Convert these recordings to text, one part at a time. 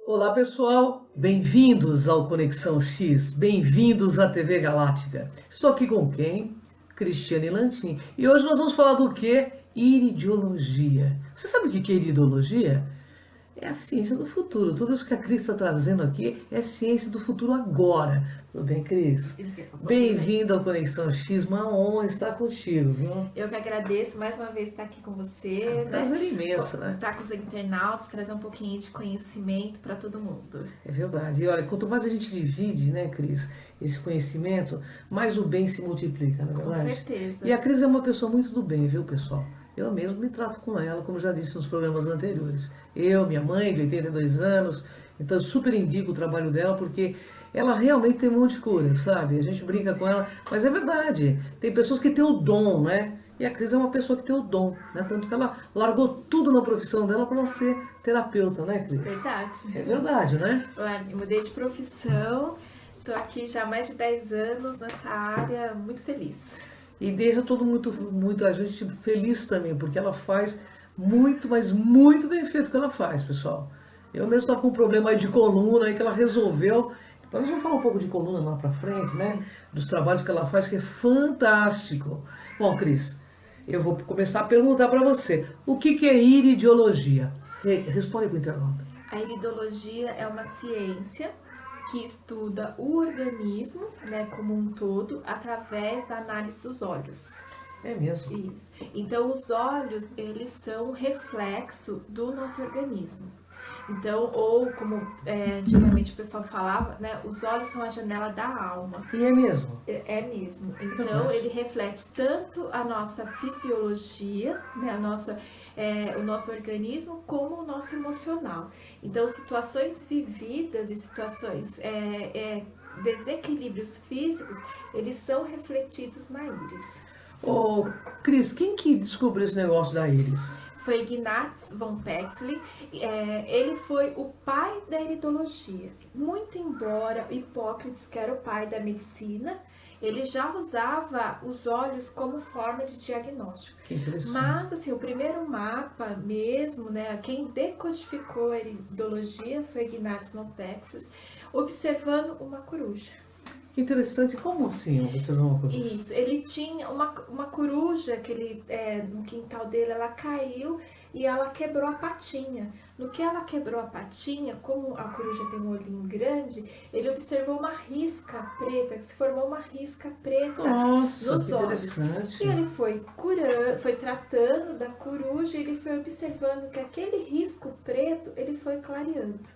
Olá pessoal, bem-vindos ao Conexão X, bem-vindos à TV Galáctica. Estou aqui com quem? Cristiane Lantin. E hoje nós vamos falar do que? Iridiologia. Você sabe o que é iridologia? É a ciência do futuro. Tudo isso que a Cris está trazendo aqui é ciência do futuro agora. Tudo bem, Cris? Bem-vindo ao Conexão X, uma honra estar contigo, viu? Eu que agradeço mais uma vez estar aqui com você, né? Prazer imenso, né? Estar com os internautas, trazer um pouquinho de conhecimento para todo mundo. É verdade. E olha, quanto mais a gente divide, né, Cris, esse conhecimento, mais o bem se multiplica, não é Com verdade? certeza. E a Cris é uma pessoa muito do bem, viu, pessoal? Eu mesmo me trato com ela, como já disse nos programas anteriores. Eu, minha mãe, de 82 anos, então eu super indico o trabalho dela, porque ela realmente tem um monte de cura, sabe? A gente brinca com ela, mas é verdade. Tem pessoas que têm o dom, né? E a Cris é uma pessoa que tem o dom, né? Tanto que ela largou tudo na profissão dela para ser terapeuta, né, Cris? Verdade. É verdade, né? Eu mudei de profissão, estou aqui já há mais de 10 anos nessa área, muito feliz. E deixa todo muito a gente feliz também, porque ela faz muito, mas muito bem feito o que ela faz, pessoal. Eu mesmo estava com um problema aí de coluna aí que ela resolveu. Depois nós vamos falar um pouco de coluna lá pra frente, né? Dos trabalhos que ela faz, que é fantástico. Bom, Cris, eu vou começar a perguntar para você. O que é iridiologia? Responde para o internauta. A iridologia é uma ciência que estuda o organismo, né, como um todo, através da análise dos olhos. É mesmo? Isso. Então, os olhos, eles são um reflexo do nosso organismo. Então, ou como antigamente o pessoal falava, né, os olhos são a janela da alma. E é mesmo? É mesmo. Então, ele reflete tanto a nossa fisiologia, né, o nosso organismo, como o nosso emocional. Então, situações vividas e situações, desequilíbrios físicos, eles são refletidos na íris. Ô, Cris, quem que descobriu esse negócio da íris? Foi Ignaz von Pexley, ele foi o pai da iridologia. Muito embora Hipócrates, que era o pai da medicina, ele já usava os olhos como forma de diagnóstico. Que interessante. Mas, assim, o primeiro mapa mesmo, né, quem decodificou a iridologia foi Ignaz von Pexley, observando uma coruja. Que interessante, como assim observar uma coruja? Isso, ele tinha uma coruja que ele, no quintal dele, ela caiu e ela quebrou a patinha. No que ela quebrou a patinha, como a coruja tem um olhinho grande, ele observou uma risca preta, que se formou uma risca preta Nossa, nos que olhos. interessante. E ele foi curando, foi tratando da coruja, e ele foi observando que aquele risco preto, ele foi clareando.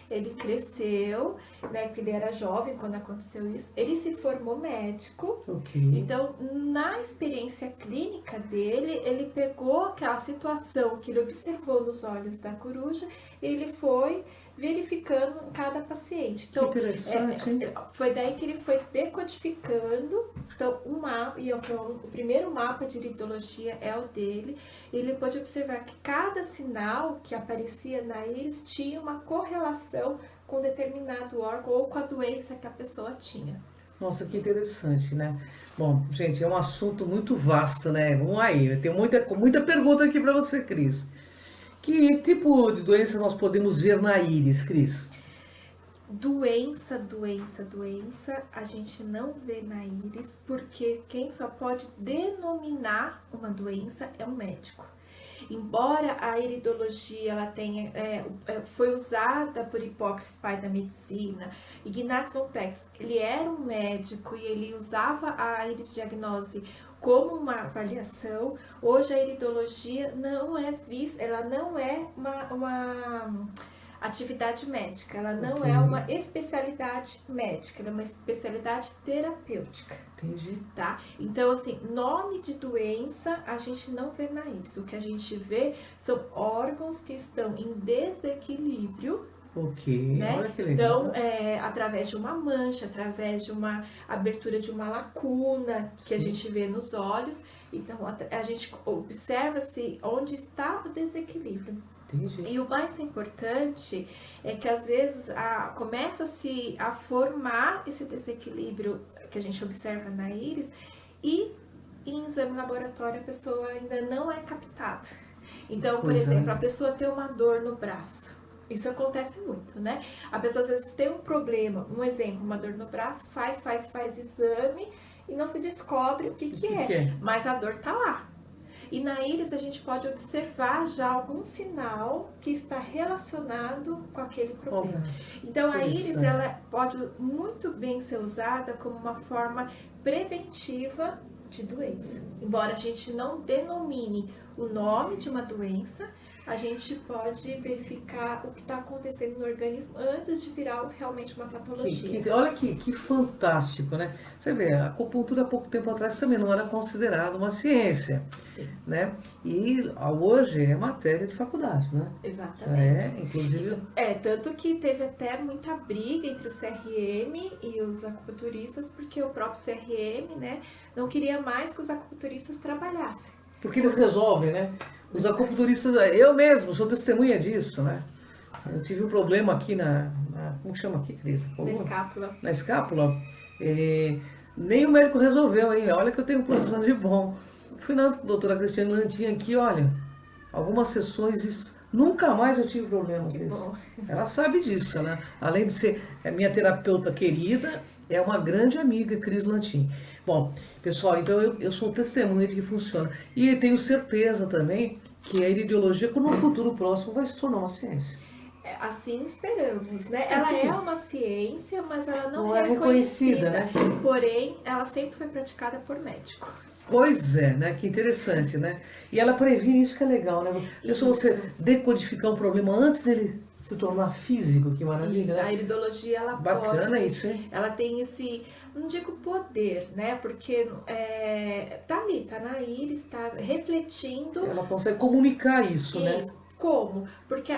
Ele cresceu, né, porque ele era jovem quando aconteceu isso, ele se formou médico. Ok. Então, na experiência clínica dele, ele pegou aquela situação que ele observou nos olhos da coruja, ele foi verificando em cada paciente. Então, que interessante, hein? foi daí que ele foi decodificando. Então, o primeiro mapa de iridologia é o dele. Ele pôde observar que cada sinal que aparecia na íris tinha uma correlação com determinado órgão ou com a doença que a pessoa tinha. Nossa, que interessante, né? Bom, gente, é um assunto muito vasto, né? Vamos aí, tem muita pergunta aqui para você, Cris. Que tipo de doença nós podemos ver na íris, Cris? Doença, a gente não vê na íris, porque quem só pode denominar uma doença é um médico. Embora a iridologia ela tenha, foi usada por Hipócrates, pai da medicina, Ignaz von Pexley, ele era um médico e ele usava a irisdiagnose como uma avaliação. Hoje a iridologia não é vista, ela não é uma atividade médica, ela não é uma especialidade médica, ela é uma especialidade terapêutica. Entendi. Tá? Então, assim, nome de doença a gente não vê na íris. O que a gente vê são órgãos que estão em desequilíbrio. Ok, Né? olha que legal. Então, através de uma mancha, através de uma abertura de uma lacuna que a gente vê nos olhos, então a gente observa-se onde está o desequilíbrio. Entendi. E o mais importante é que às vezes começa-se a formar esse desequilíbrio que a gente observa na íris e em exame laboratório a pessoa ainda não é captada. Então, por exemplo, a pessoa tem uma dor no braço. Isso acontece muito, né? A pessoa às vezes tem um problema, um exemplo, uma dor no braço, faz exame e não se descobre o que é, mas a dor tá lá. E na íris a gente pode observar já algum sinal que está relacionado com aquele problema. Então a íris ela pode muito bem ser usada como uma forma preventiva de doença. Embora a gente não denomine o nome de uma doença, a gente pode verificar o que está acontecendo no organismo antes de virar realmente uma patologia. Olha que fantástico, né? Você vê, a acupuntura há pouco tempo atrás também não era considerada uma ciência. Sim. Né? E hoje é matéria de faculdade, né? Exatamente. Inclusive... tanto que teve até muita briga entre o CRM e os acupunturistas, porque o próprio CRM, né, não queria mais que os acupunturistas trabalhassem. Porque eles resolvem, né? Os acupunturistas, eu mesmo sou testemunha disso, né? Eu tive um problema aqui como chama aqui, Cris? Na escápula. Na escápula. Nem o médico resolveu, hein? Olha que eu tenho um plano de bom. Fui na doutora Cristiane Lantin aqui, olha, algumas sessões, nunca mais eu tive problema com isso. Ela sabe disso, né? Além de ser minha terapeuta querida, é uma grande amiga, Cris Lantin. Bom, pessoal, então eu sou testemunha de que funciona. E tenho certeza também que a iridiologia, no futuro próximo, vai se tornar uma ciência. Assim esperamos, né? Ela é uma ciência, mas ela não é reconhecida, né? Porém, ela sempre foi praticada por médico. Pois é, né? Que interessante, né? E ela previne isso que é legal, né? Isso você decodificar um problema antes dele se tornar físico, que maravilha. Isso, né? a iridologia, ela Bacana pode... isso, hein? Ela tem esse, não digo poder, né? Porque tá ali, tá na íris, tá refletindo... Ela consegue comunicar isso, né? Como? Porque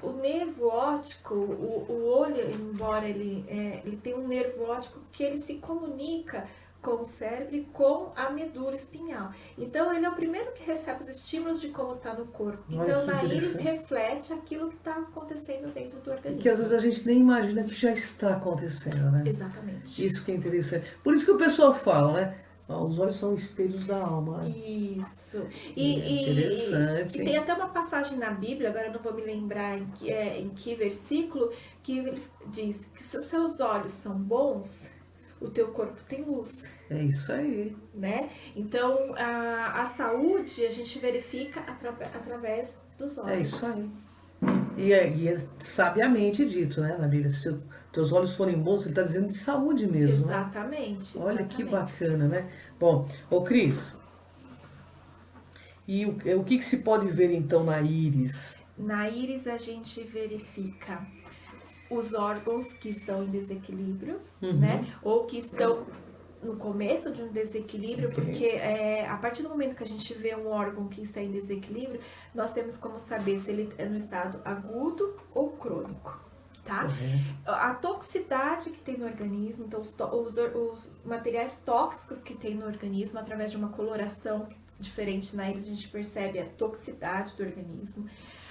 o nervo óptico, o olho, embora ele tem um nervo óptico que ele se comunica com o cérebro e com a medula espinhal. Então, ele é o primeiro que recebe os estímulos de como está no corpo. Então, na íris reflete aquilo que está acontecendo dentro do organismo. Que às vezes a gente nem imagina que já está acontecendo, né? Exatamente. Isso que é interessante. Por isso que o pessoal fala, né? Os olhos são espelhos da alma. Né? Isso. Interessante. E tem até uma passagem na Bíblia, agora eu não vou me lembrar em que versículo, que ele diz que se os seus olhos são bons, o teu corpo tem luz. É isso aí. Né? Então, a saúde a gente verifica através dos olhos. É isso aí. E é sabiamente dito, né, na Bíblia. Se teus olhos forem bons, ele está dizendo de saúde mesmo. Exatamente. Né? Olha exatamente. que bacana, né? Bom, Cris, e o que se pode ver então na íris? Na íris a gente verifica os órgãos que estão em desequilíbrio, né? Ou que estão no começo de um desequilíbrio, porque a partir do momento que a gente vê um órgão que está em desequilíbrio, nós temos como saber se ele é no estado agudo ou crônico, tá? A toxicidade que tem no organismo, então os materiais tóxicos que tem no organismo, através de uma coloração diferente na íris, a gente percebe a toxicidade do organismo.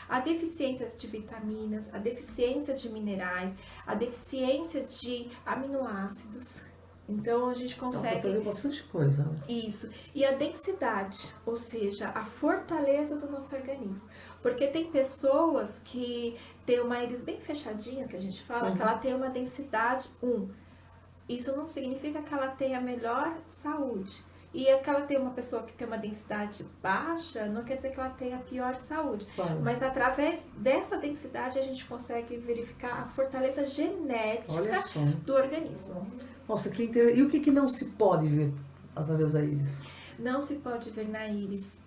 A deficiência de vitaminas, a deficiência de minerais, a deficiência de aminoácidos. Então, a gente consegue... Nossa, bastante coisa. Né? Isso. E a densidade, ou seja, a fortaleza do nosso organismo. Porque tem pessoas que têm uma íris bem fechadinha, que a gente fala, que ela tem uma densidade 1. Isso não significa que ela tenha melhor saúde. E aquela tem uma pessoa que tem uma densidade baixa, não quer dizer que ela tenha pior saúde. Claro. Mas através dessa densidade a gente consegue verificar a fortaleza genética do organismo. Nossa, que interessante. E o que não se pode ver através da íris? Não se pode ver na íris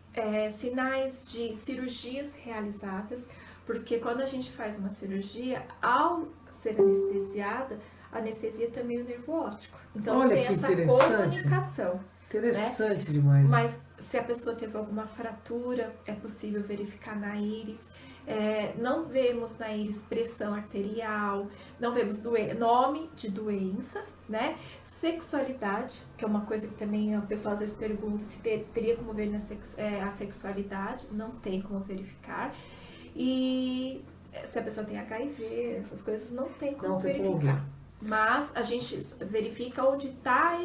sinais de cirurgias realizadas, porque quando a gente faz uma cirurgia, ao ser anestesiada, a anestesia também é o nervo óptico. Então olha, tem essa comunicação. Interessante, né? Demais. Mas se a pessoa teve alguma fratura, é possível verificar na íris. Não vemos na íris pressão arterial, não vemos nome de doença, né? Sexualidade, que é uma coisa que também o pessoal às vezes pergunta se teria como ver a sexualidade, não tem como verificar. E se a pessoa tem HIV, essas coisas não tem como verificar. Mas a gente verifica onde está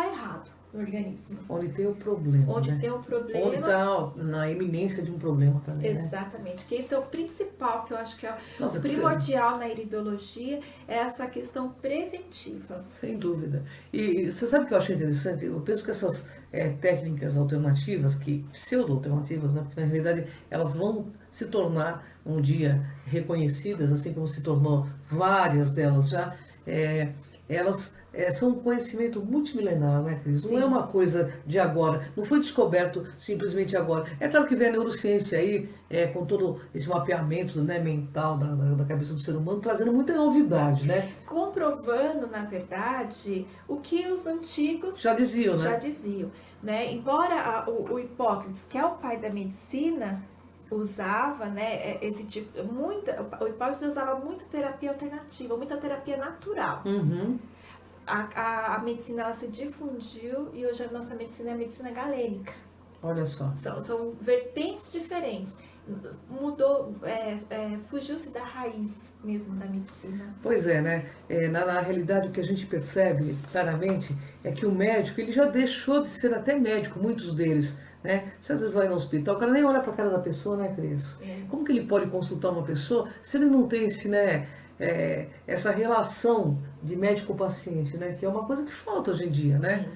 errado. no organismo. Onde tem o problema, Onde né? tem o problema. Onde está na iminência de um problema também, né? Exatamente, que esse é o principal, que eu acho que é Nossa, o primordial na iridologia, é essa questão preventiva. Sem dúvida. E você sabe o que eu achei interessante? Eu penso que essas técnicas alternativas, que pseudo-alternativas, né? Porque na realidade elas vão se tornar um dia reconhecidas, assim como se tornou várias delas já, elas são um conhecimento multimilenar, né, Cris? Não Sim. é uma coisa de agora, não foi descoberto simplesmente agora. É claro que vem a neurociência aí, com todo esse mapeamento, né, mental da cabeça do ser humano, trazendo muita novidade, né? Comprovando, na verdade, o que os antigos Já diziam, já né? diziam, né? Embora o Hipócrates, que é o pai da medicina, usava, né, esse tipo, o Hipócrates usava muita terapia alternativa, muita terapia natural. Uhum. A medicina, ela se difundiu e hoje a nossa medicina é a medicina galênica. Olha só. São vertentes diferentes. Mudou, fugiu-se da raiz mesmo da medicina. Pois é, né? Na realidade, o que a gente percebe claramente é que o médico, ele já deixou de ser até médico, muitos deles, né? Você às vezes vai no hospital, o cara nem olha para a cara da pessoa, né, Cris? Como que ele pode consultar uma pessoa se ele não tem esse, né, essa relação de médico-paciente, né? Que é uma coisa que falta hoje em dia, né?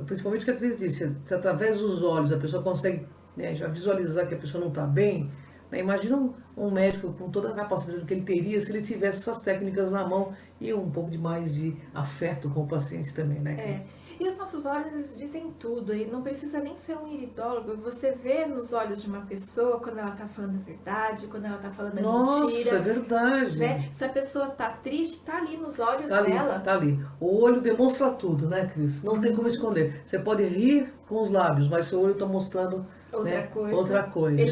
Principalmente o que a Cris disse, se através dos olhos a pessoa consegue, né, já visualizar que a pessoa não está bem, né? Imagina um médico com toda a capacidade que ele teria se ele tivesse essas técnicas na mão e um pouco de mais de afeto com o paciente também, né, Cris? E os nossos olhos, eles dizem tudo, e não precisa nem ser um iridólogo. Você vê nos olhos de uma pessoa quando ela está falando a verdade, quando ela está falando a mentira. Nossa, é verdade. Né? Se a pessoa está triste, está ali nos olhos Tá ali, dela. tá ali. O olho demonstra tudo, né, Cris? Não tem como esconder. Você pode rir com os lábios, mas seu olho está mostrando Outra coisa. outra coisa.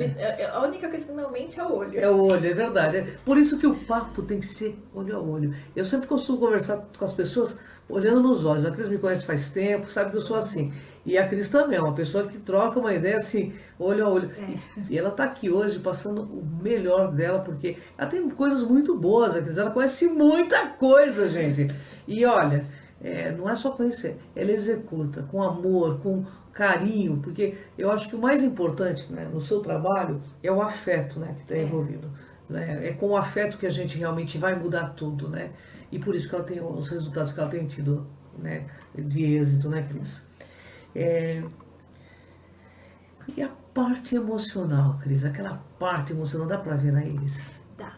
A única coisa que não mente é o olho. É o olho, é verdade. Por isso que o papo tem que ser olho a olho. Eu sempre costumo conversar com as pessoas olhando nos olhos. A Cris me conhece faz tempo, sabe que eu sou assim. E a Cris também é uma pessoa que troca uma ideia assim, olho a olho. E ela está aqui hoje passando o melhor dela, porque ela tem coisas muito boas, a Cris. Ela conhece muita coisa, gente. E olha, não é só conhecer, ela executa com amor, com carinho, porque eu acho que o mais importante, né, no seu trabalho é o afeto, né, que está envolvido. Né? É com o afeto que a gente realmente vai mudar tudo, né? E por isso que ela tem os resultados que ela tem tido, né, de êxito, né, Cris? E a parte emocional, Cris, aquela parte emocional, dá pra ver na íris? Dá.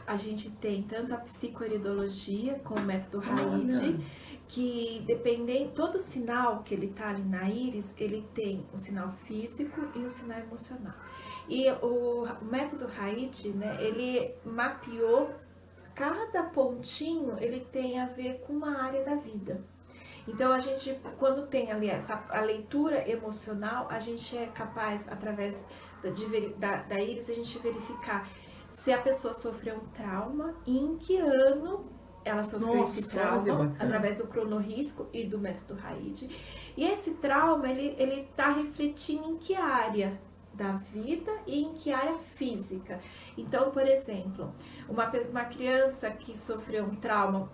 A gente tem tanto a psicoiridologia com o método Haid, que dependendo, todo sinal que ele tá ali na íris, ele tem um sinal físico e um sinal emocional. E o método Haid, né, ele mapeou cada pontinho, ele tem a ver com uma área da vida. Então a gente, quando tem ali a leitura emocional, a gente é capaz, através da íris, a gente verificar se a pessoa sofreu um trauma e em que ano ela sofreu esse trauma, através do cronorrisco e do método Haid. E esse trauma, ele tá refletindo em que área da vida e em que área física. Então, por exemplo, uma criança que sofreu um trauma,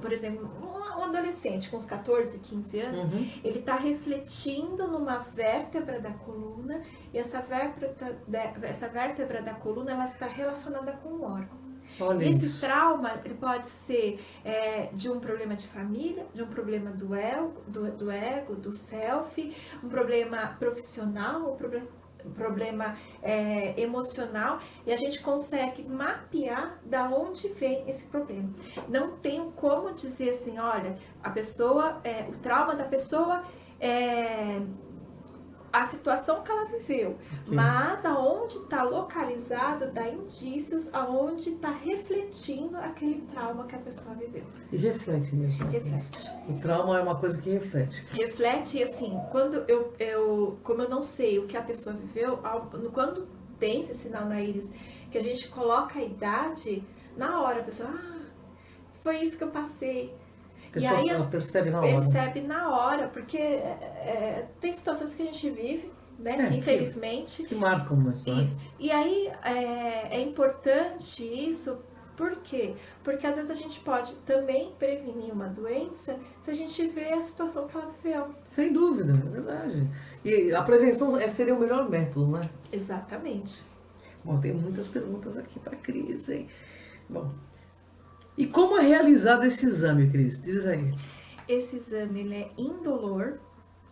por exemplo, um adolescente com uns 14, 15 anos, ele está refletindo numa vértebra da coluna, e essa vértebra da coluna, ela está relacionada com o órgão. Olha Esse isso. trauma, ele pode ser de um problema de família, de um problema do ego, do self, um problema profissional, um problema emocional, e a gente consegue mapear da onde vem esse problema. Não tem como dizer assim, olha, a pessoa, o trauma da pessoa é a situação que ela viveu, mas aonde está localizado dá indícios aonde está refletindo aquele trauma que a pessoa viveu. E reflete mesmo. Reflete. O trauma é uma coisa que reflete. Reflete, assim, quando como eu não sei o que a pessoa viveu, quando tem esse sinal na íris, que a gente coloca a idade, na hora a pessoa, foi isso que eu passei. A pessoa ela percebe na hora. Percebe na hora, porque tem situações que a gente vive, né, que infelizmente... Que marcam uma história. Isso. E aí é importante isso Por quê? Porque às vezes a gente pode também prevenir uma doença se a gente vê a situação que ela viveu. Sem dúvida, é verdade. E a prevenção seria o melhor método, né? Exatamente. Bom, tem muitas perguntas aqui para a Cris, hein? Bom, e como é realizado esse exame, Cris? Diz aí. Esse exame ele é indolor,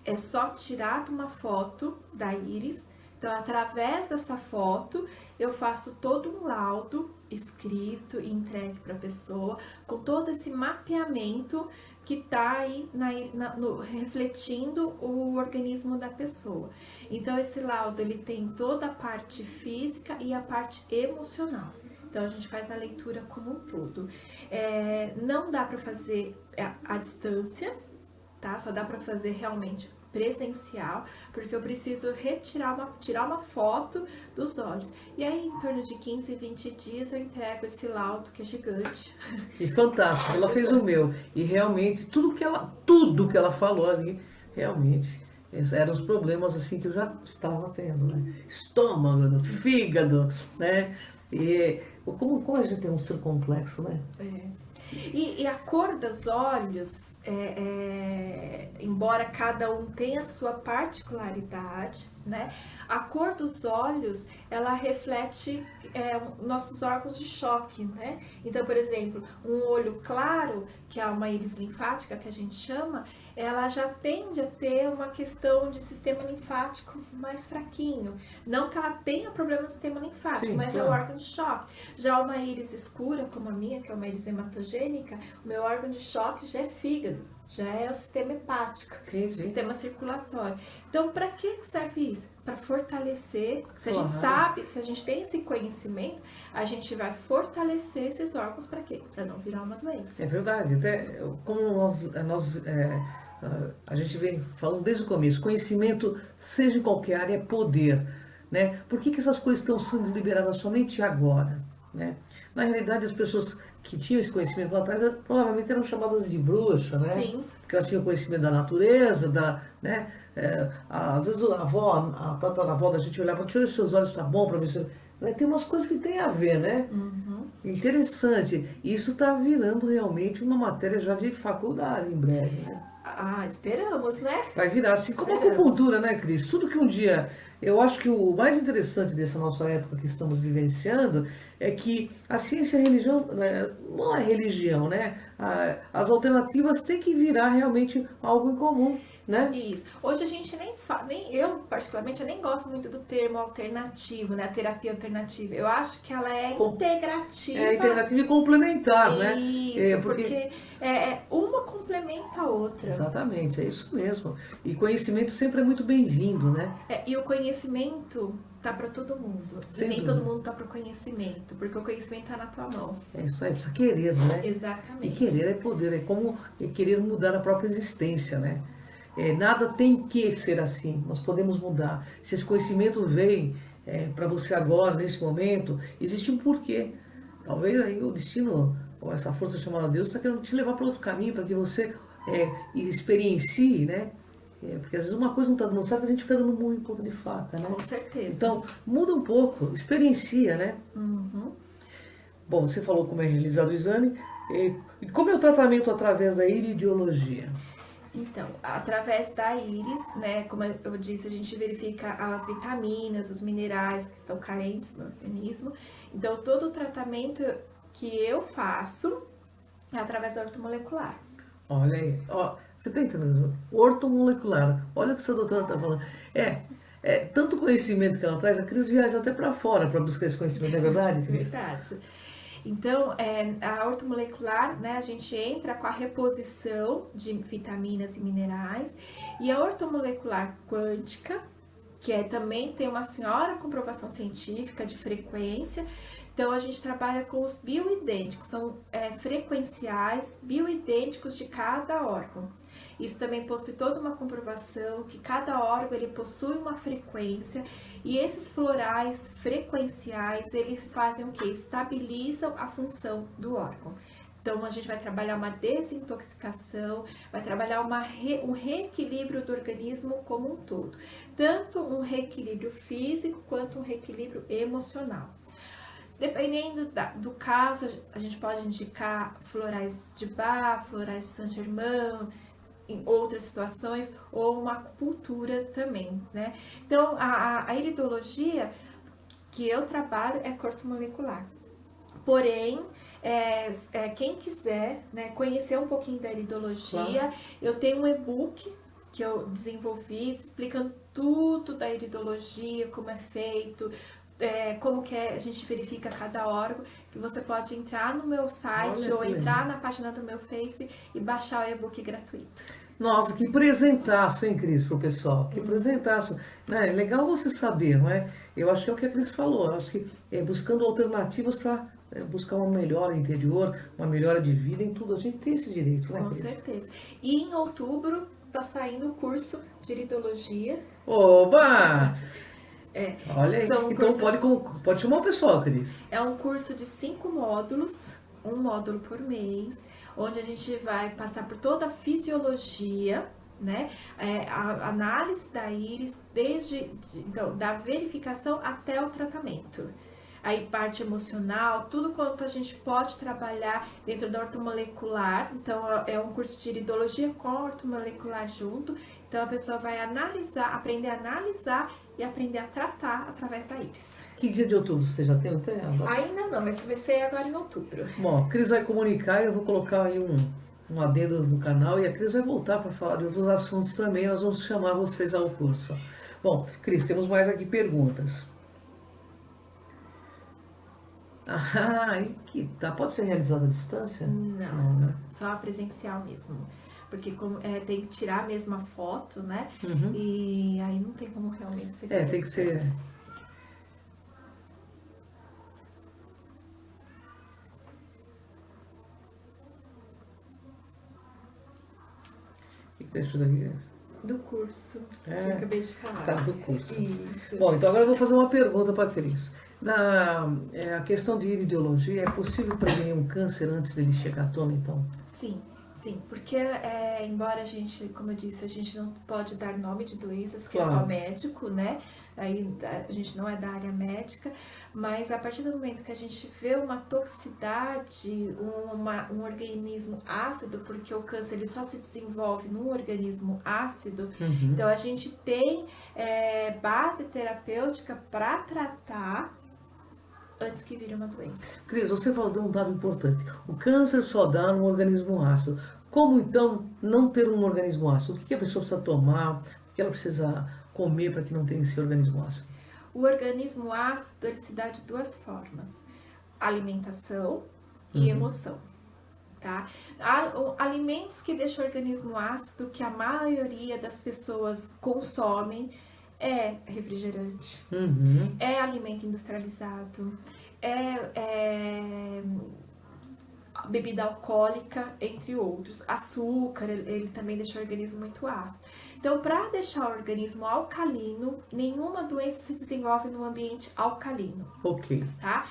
é só tirar uma foto da íris. Então, através dessa foto, eu faço todo um laudo escrito e entregue para a pessoa, com todo esse mapeamento que está aí refletindo o organismo da pessoa. Então, esse laudo ele tem toda a parte física e a parte emocional. Então, a gente faz a leitura como um todo. Não dá para fazer à distância, tá? Só dá para fazer realmente presencial, porque eu preciso tirar uma foto dos olhos. E aí, em torno de 15, 20 dias, eu entrego esse laudo, que é gigante. E fantástico, ela fez o meu. E realmente, tudo que ela falou ali, realmente, esses eram os problemas assim que eu já estava tendo, né? Estômago, fígado, né? E como a gente tem um ser complexo, né? E a cor dos olhos, embora cada um tenha a sua particularidade, né? A cor dos olhos, ela reflete nossos órgãos de choque, né? Então, por exemplo, um olho claro, que é uma íris linfática que a gente chama, ela já tende a ter uma questão de sistema linfático mais fraquinho. Não que ela tenha problema no sistema linfático, Sim, mas claro. é o órgão de choque. Já uma íris escura, como a minha, que é uma íris hematogênica, o meu órgão de choque já é fígado, já é o sistema hepático, sistema circulatório. Então, para que serve isso? Para fortalecer. Se a gente sabe, se a gente tem esse conhecimento, a gente vai fortalecer esses órgãos para quê? Para não virar uma doença. É verdade. Até como a gente vem falando desde o começo, conhecimento, seja em qualquer área, é poder, né? Por que essas coisas estão sendo liberadas somente agora, né? Na realidade, as pessoas que tinham esse conhecimento lá atrás provavelmente eram chamadas de bruxa, né? Sim. Porque elas tinham conhecimento da natureza, né? Às vezes a tataravó da gente olhava, tira os seus olhos, tá bom para você. Tem umas coisas que tem a ver, né? Uhum. Interessante. Isso está virando realmente uma matéria já de faculdade em breve, né? Esperamos, né? Vai virar assim como a acupuntura, né, Cris? Tudo que um dia... Eu acho que o mais interessante dessa nossa época que estamos vivenciando é que a ciência e a religião, não é religião, né? As alternativas têm que virar realmente algo em comum, né? Isso. Hoje a gente eu particularmente, eu nem gosto muito do termo alternativo, né? A terapia alternativa. Eu acho que ela é integrativa. É integrativa e complementar, né? Isso, porque uma complementa a outra. Exatamente, é isso mesmo. E conhecimento sempre é muito bem-vindo, né? E o conhecimento tá para todo mundo. Sem e nem dúvida. todo mundo tá pro conhecimento, porque o conhecimento tá na tua mão. É isso aí, precisa querer, né? Exatamente. E querer é poder, é como querer mudar a própria existência, né? Nada tem que ser assim, nós podemos mudar. Se esse conhecimento vem para você agora, nesse momento, existe um porquê. Talvez aí o destino, ou essa força chamada Deus, está querendo te levar para outro caminho, para que você experiencie, né? Porque às vezes uma coisa não está dando certo, a gente fica dando murro em ponta de faca, né? Com certeza. Então, muda um pouco, experiencia, né? Uhum. Bom, você falou como é realizado o exame, e como é o tratamento através da iridiologia? Então, através da íris, né, como eu disse, a gente verifica as vitaminas, os minerais que estão carentes no organismo. Então, todo o tratamento que eu faço é através da ortomolecular. Olha aí, você está entendendo? Ortomolecular, olha o que essa doutora está falando. Tanto conhecimento que ela traz, a Cris viaja até para fora para buscar esse conhecimento, não é verdade, Cris? Verdade. Então, a ortomolecular, né, a gente entra com a reposição de vitaminas e minerais, e a ortomolecular quântica, que também tem uma senhora comprovação científica de frequência. Então, a gente trabalha com os bioidênticos, são frequenciais bioidênticos de cada órgão. Isso também possui toda uma comprovação que cada órgão ele possui uma frequência, e esses florais frequenciais eles fazem o que? Estabilizam a função do órgão. Então a gente vai trabalhar uma desintoxicação, vai trabalhar um reequilíbrio do organismo como um todo, tanto um reequilíbrio físico quanto um reequilíbrio emocional. Dependendo do caso, a gente pode indicar florais de Bach, florais de Saint-Germain, em outras situações, ou uma acupuntura também, né? Então, a iridologia que eu trabalho é cortomolecular. Porém, quem quiser, né, conhecer um pouquinho da iridologia, Claro. eu tenho um e-book que eu desenvolvi explicando tudo da iridologia, como é feito, como que a gente verifica cada órgão, que você pode entrar no meu site Olha ou que entrar legal. na página do meu Face e baixar o e-book gratuito. Nossa, que presentaço, hein, Cris, pro pessoal. Que presentaço. Né? É legal você saber, não é? Eu acho que é o que a Cris falou. Eu acho que é buscando alternativas para buscar uma melhora interior, uma melhora de vida em tudo. A gente tem esse direito, né, Com Cris? certeza. E em outubro tá saindo o curso de iridologia. Oba! Olha aí. São Então cursos pode chamar o pessoal, Cris. É um curso de 5 módulos, um módulo por mês, onde a gente vai passar por toda a fisiologia, né? A análise da íris, então, da verificação até o tratamento. Aí parte emocional, tudo quanto a gente pode trabalhar dentro da ortomolecular. Então é um curso de iridologia com ortomolecular junto. Então a pessoa vai analisar, aprender a analisar e aprender a tratar através da íris. Que dia de outubro você já tem o tema? Ainda não, mas vai ser agora em outubro. Bom, a Cris vai comunicar e eu vou colocar aí um adendo no canal e a Cris vai voltar para falar de outros assuntos também. Nós vamos chamar vocês ao curso. Bom, Cris, temos mais aqui perguntas. Ah, e que tá. Pode ser realizado à distância? Não, né? só presencial mesmo. Porque tem que tirar a mesma foto, né? Uhum. E aí não tem como realmente ser. Tem que ser. O que tá escrito aqui? Do curso que eu É, acabei de falar. tá, do curso. Isso. Bom, então agora eu vou fazer uma pergunta para a Cris. A questão de iridologia, é possível prevenir um câncer antes dele chegar à tona, então? Sim, sim, porque embora a gente, como eu disse, a gente não pode dar nome de doenças, que é Claro. só médico, né? Aí a gente não é da área médica, mas a partir do momento que a gente vê uma toxicidade, um organismo ácido, porque o câncer ele só se desenvolve num organismo ácido, Uhum. então a gente tem base terapêutica para tratar antes que vire uma doença. Cris, você falou de um dado importante. O câncer só dá no organismo ácido. Como então não ter um organismo ácido? O que a pessoa precisa tomar? O que ela precisa comer para que não tenha esse organismo ácido? O organismo ácido ele se dá de duas formas: alimentação e emoção. Tá? Alimentos que deixam o organismo ácido, que a maioria das pessoas consomem, é refrigerante, é alimento industrializado, é bebida alcoólica, entre outros. Açúcar, ele também deixa o organismo muito ácido. Então, para deixar o organismo alcalino, nenhuma doença se desenvolve no ambiente alcalino. Ok. Tá?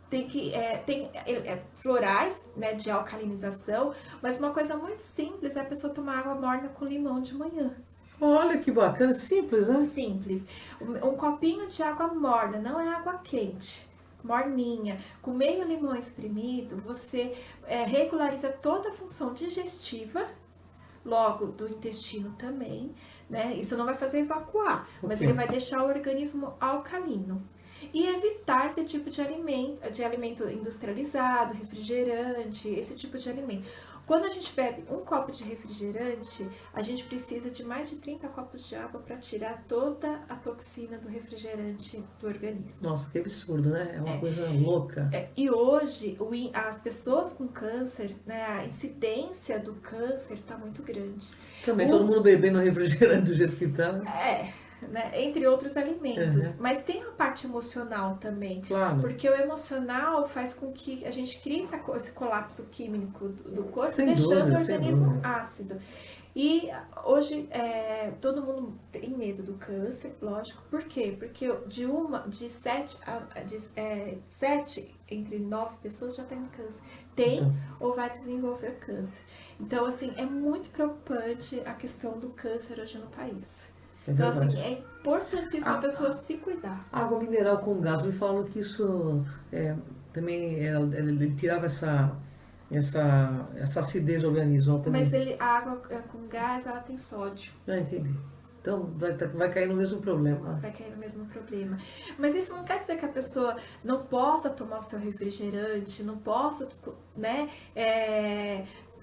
Tem florais, né, de alcalinização, mas uma coisa muito simples é a pessoa tomar água morna com limão de manhã. Olha que bacana, simples, né? Simples. Um copinho de água morna, não é água quente, morninha, com meio limão espremido, você regulariza toda a função digestiva, logo do intestino também, né? Isso não vai fazer evacuar, mas ele vai deixar o organismo alcalino. E evitar esse tipo de alimento industrializado, refrigerante, esse tipo de alimento. Quando a gente bebe um copo de refrigerante, a gente precisa de mais de 30 copos de água para tirar toda a toxina do refrigerante do organismo. Nossa, que absurdo, né? É uma coisa louca. E hoje, as pessoas com câncer, né, a incidência do câncer está muito grande. Também todo mundo bebendo refrigerante do jeito que tá. Né, entre outros alimentos, mas tem a parte emocional também, Claro. Porque o emocional faz com que a gente crie esse colapso químico do corpo, Sem deixando dúvida, o sem organismo dúvida. ácido. E hoje todo mundo tem medo do câncer, lógico. Por quê? Porque de 7 entre 9 pessoas já tem câncer. Ou vai desenvolver câncer. Então, assim, é muito preocupante a questão do câncer hoje no país. É Então, assim, verdade. é importantíssimo a Ah, pessoa se cuidar. água mineral com gás, me falam que isso também ele tirava essa acidez do organismo Mas também. a água com gás, ela tem sódio. Ah, entendi. Então vai cair no mesmo problema. Vai cair no mesmo problema. Mas isso não quer dizer que a pessoa não possa tomar o seu refrigerante, não possa, né,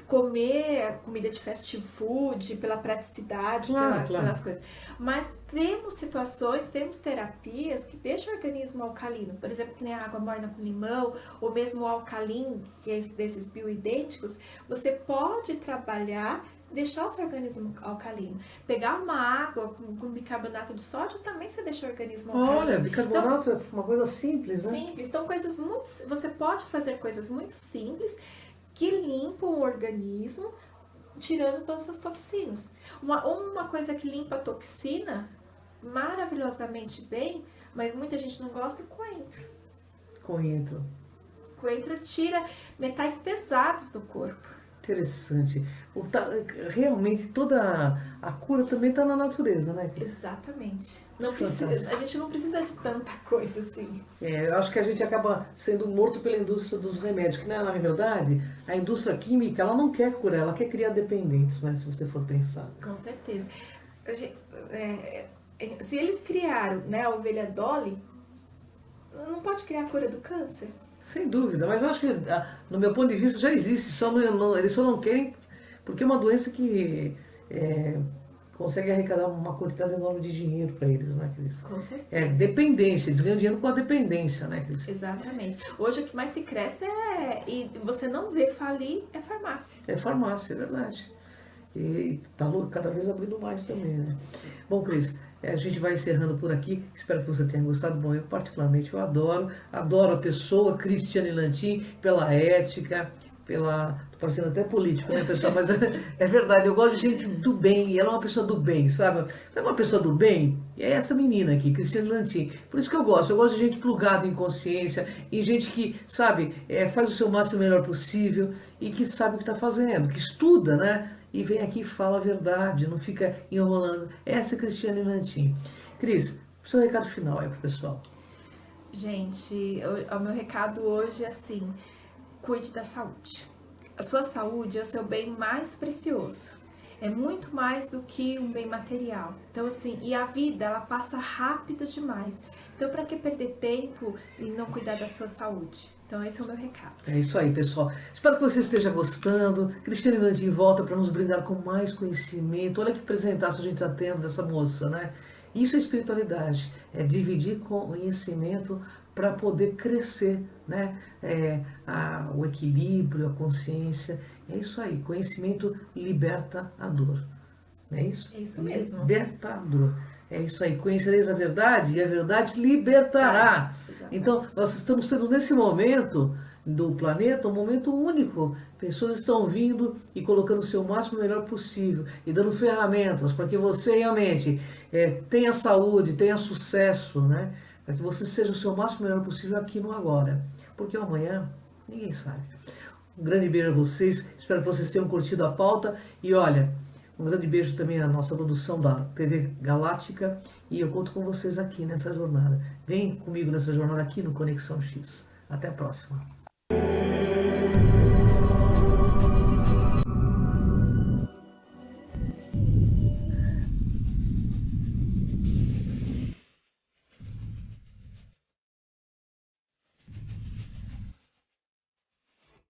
comer comida de fast food pela praticidade, Claro, claro. pelas coisas. Mas temos situações, temos terapias que deixam o organismo alcalino. Por exemplo, que nem a água morna com limão, ou mesmo o alcalin, que é desses bioidênticos. Você pode trabalhar, deixar o seu organismo alcalino. Pegar uma água com bicarbonato de sódio também você deixa o organismo alcalino. Olha, bicarbonato é uma coisa simples, né? Simples. Então, coisas muito. Você pode fazer coisas muito simples que limpam o organismo, tirando todas as toxinas. Uma coisa que limpa a toxina maravilhosamente bem, mas muita gente não gosta, é coentro. Coentro. Coentro tira metais pesados do corpo. Interessante. Realmente toda a cura também está na natureza, né? Exatamente. Não Fantástico. precisa, a gente não precisa de tanta coisa assim. Eu acho que a gente acaba sendo morto pela indústria dos remédios, que na verdade a indústria química ela não quer curar, ela quer criar dependentes, né? Se você for pensar. Com certeza. Se eles criaram, né, a ovelha Dolly, não pode criar a cura do câncer? Sem dúvida, mas eu acho que, no meu ponto de vista, já existe, eles só não querem, porque é uma doença que consegue arrecadar uma quantidade enorme de dinheiro para eles, né, Cris? Com certeza. É dependência, eles ganham dinheiro com a dependência, né, Cris? Exatamente. Hoje o que mais se cresce e você não vê falir, é farmácia. É farmácia, é verdade. E está cada vez abrindo mais também, né? Bom, Cris, a gente vai encerrando por aqui. Espero que você tenha gostado. Bom, eu particularmente adoro a pessoa Cristiane Lantin pela ética, tô parecendo até político, né, pessoal? Mas é verdade, eu gosto de gente do bem, e ela é uma pessoa do bem, sabe? Sabe uma pessoa do bem? E é essa menina aqui, Cristiane Lantin. Por isso que eu gosto de gente plugada em consciência, e gente que, sabe, faz o seu máximo melhor possível, e que sabe o que está fazendo, que estuda, né? E vem aqui e fala a verdade, não fica enrolando. Essa é a Cristiane Lantin. Cris, seu recado final aí pro pessoal. Gente, o meu recado hoje é assim: cuide da saúde. A sua saúde é o seu bem mais precioso. É muito mais do que um bem material. Então, assim, e a vida, ela passa rápido demais. Então, para que perder tempo e não cuidar da sua saúde? Então, esse é o meu recado. É isso aí, pessoal. Espero que você esteja gostando. Cristiane Lantin volta para nos brindar com mais conhecimento. Olha que presentaço a gente está tendo dessa moça, né? Isso é espiritualidade. É dividir conhecimento para poder crescer, né? O equilíbrio, a consciência. É isso aí. Conhecimento liberta a dor. Não é isso? É isso mesmo. Libertador. É isso aí. Conhecereis a verdade e a verdade libertará. Então, nós estamos tendo nesse momento do planeta um momento único. Pessoas estão vindo e colocando o seu máximo melhor possível e dando ferramentas para que você realmente tenha saúde, tenha sucesso, né? Para que você seja o seu máximo melhor possível aqui no agora. Porque o amanhã, ninguém sabe. Um grande beijo a vocês. Espero que vocês tenham curtido a pauta. E olha, um grande beijo também à nossa produção da TV Galáctica. E eu conto com vocês aqui nessa jornada. Vem comigo nessa jornada aqui no Conexão X. Até a próxima.